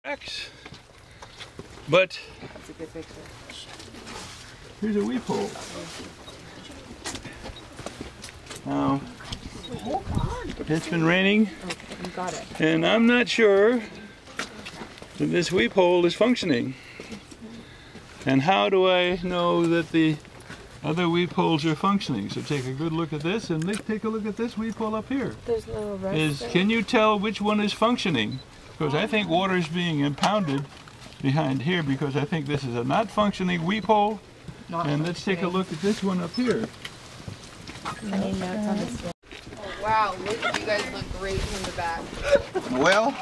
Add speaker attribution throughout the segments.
Speaker 1: X. But
Speaker 2: That's a good picture.
Speaker 1: here's a weep hole. Now, it's been raining,
Speaker 2: Okay, you got it.
Speaker 1: and I'm not sure that this weep hole is functioning. And how do I know that the other weep holes are functioning? So take a good look at this, and take a look at this weep hole up here.
Speaker 2: There's no rest.
Speaker 1: Can you tell which one is functioning? Because I think water is being impounded behind here, because I think this is a not functioning weep hole. And let's take a look at this one up here.
Speaker 2: Any notes on this one?
Speaker 3: Wow, look, you guys look great from the back.
Speaker 1: Well,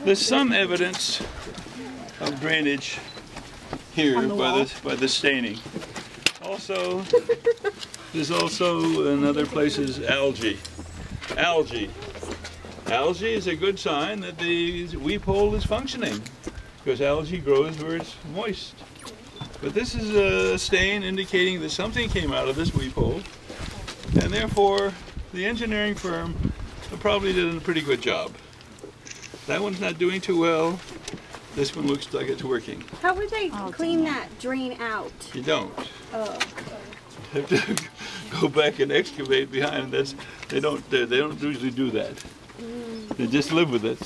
Speaker 1: there's some evidence of drainage here by the staining. Also, there's also in other places algae. Algae is a good sign that the weep hole is functioning, because algae grows where it's moist. But this is a stain indicating that something came out of this weep hole, and therefore the engineering firm probably did a pretty good job. That one's not doing too well. This one looks like it's working.
Speaker 4: How would they clean that drain out?
Speaker 1: You don't.
Speaker 4: Oh.
Speaker 1: You have to go back and excavate behind. They don't usually do that. They just live with it.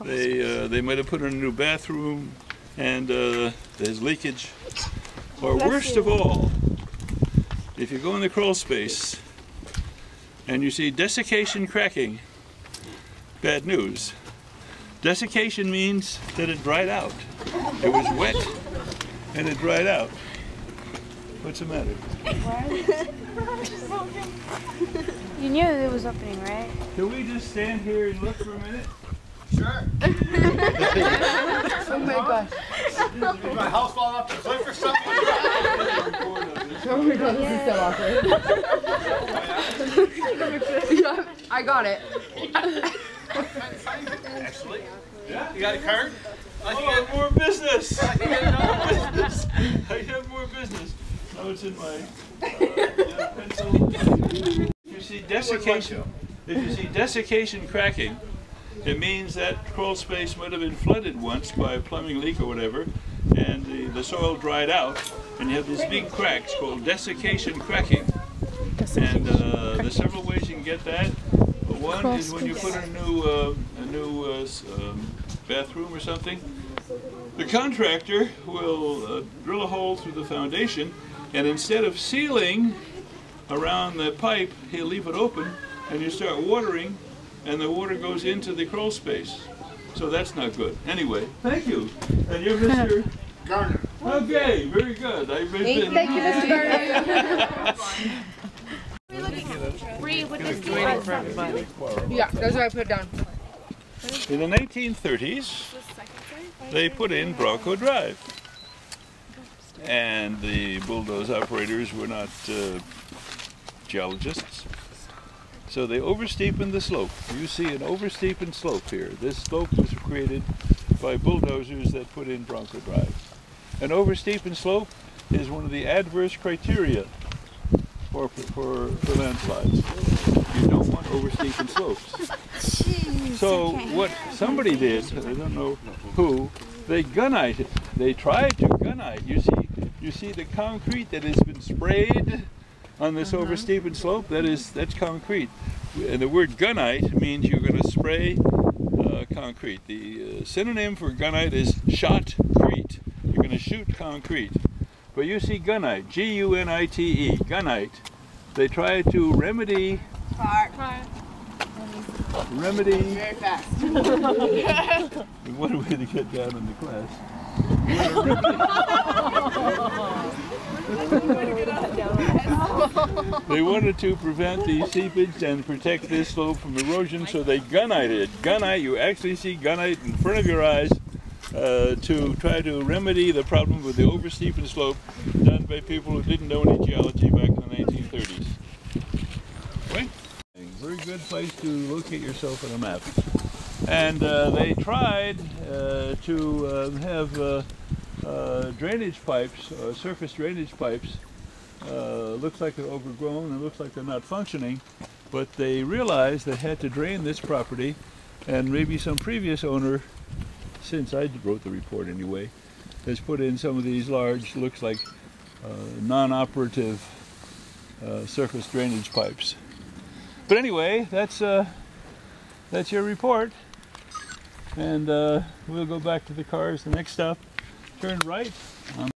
Speaker 1: They might have put in a new bathroom, and there's leakage. Or worst of all, if you go in the crawl space and you see desiccation cracking, bad news. Desiccation means that it dried out. It was wet and it dried out. What's the matter?
Speaker 4: You knew it was opening, right?
Speaker 1: Can we just stand here and look for a minute?
Speaker 3: Sure. Oh my gosh.
Speaker 5: Is my house falling off the cliff or something?
Speaker 3: Oh my god, this is so awkward. Yeah, I got it.
Speaker 5: Actually. Yeah? You got a card?
Speaker 1: Oh, more business! I have more business. Oh, it's in my pencil. If you see desiccation cracking, it means that crawl space might have been flooded once by a plumbing leak or whatever, and the soil dried out, and you have these big cracks called desiccation cracking. And there's several ways you can get that. One is when you put in a new bathroom or something, the contractor will drill a hole through the foundation, and instead of sealing around the pipe, he'll leave it open, and you start watering, and the water goes into the crawl space. So that's not good. Anyway, thank you. And you're Mr.
Speaker 5: Garner.
Speaker 1: Okay, very good.
Speaker 3: Thank you, Mr. Garner. Yeah, that's what I put down.
Speaker 1: In the 1930s, they put in Bronco Drive. And the bulldoze operators were not geologists. So they oversteepened the slope. You see an oversteepened slope here. This slope was created by bulldozers that put in Bronco Drive. An oversteepened slope is one of the adverse criteria for landslides. You don't want oversteepened slopes.
Speaker 4: Jeez,
Speaker 1: So what somebody did, I don't know who, they gunite it. They tried to gunite. You see the concrete that has been sprayed on this oversteepened slope. That's concrete. And the word gunite means you're going to spray concrete. The synonym for gunite is shotcrete. You're going to shoot concrete. But you see gunite, G-U-N-I-T-E, gunite. They try to remedy.
Speaker 3: Very fast.
Speaker 1: What a way to get down in the class. They wanted to prevent the seepage and protect this slope from erosion, so they gunite. Gunite, you actually see gunite in front of your eyes to try to remedy the problem with the oversteepened slope done by people who didn't know any geology back in the 1930s. Right? Very good place to locate yourself on a map. And they tried to have drainage pipes, surface drainage pipes. Looks like they're overgrown and looks like they're not functioning, but they realized they had to drain this property And maybe some previous owner, since I wrote the report anyway, has put in some of these large, looks like non-operative surface drainage pipes. But anyway, that's your report. And we'll go back to the cars. The next stop, turn right.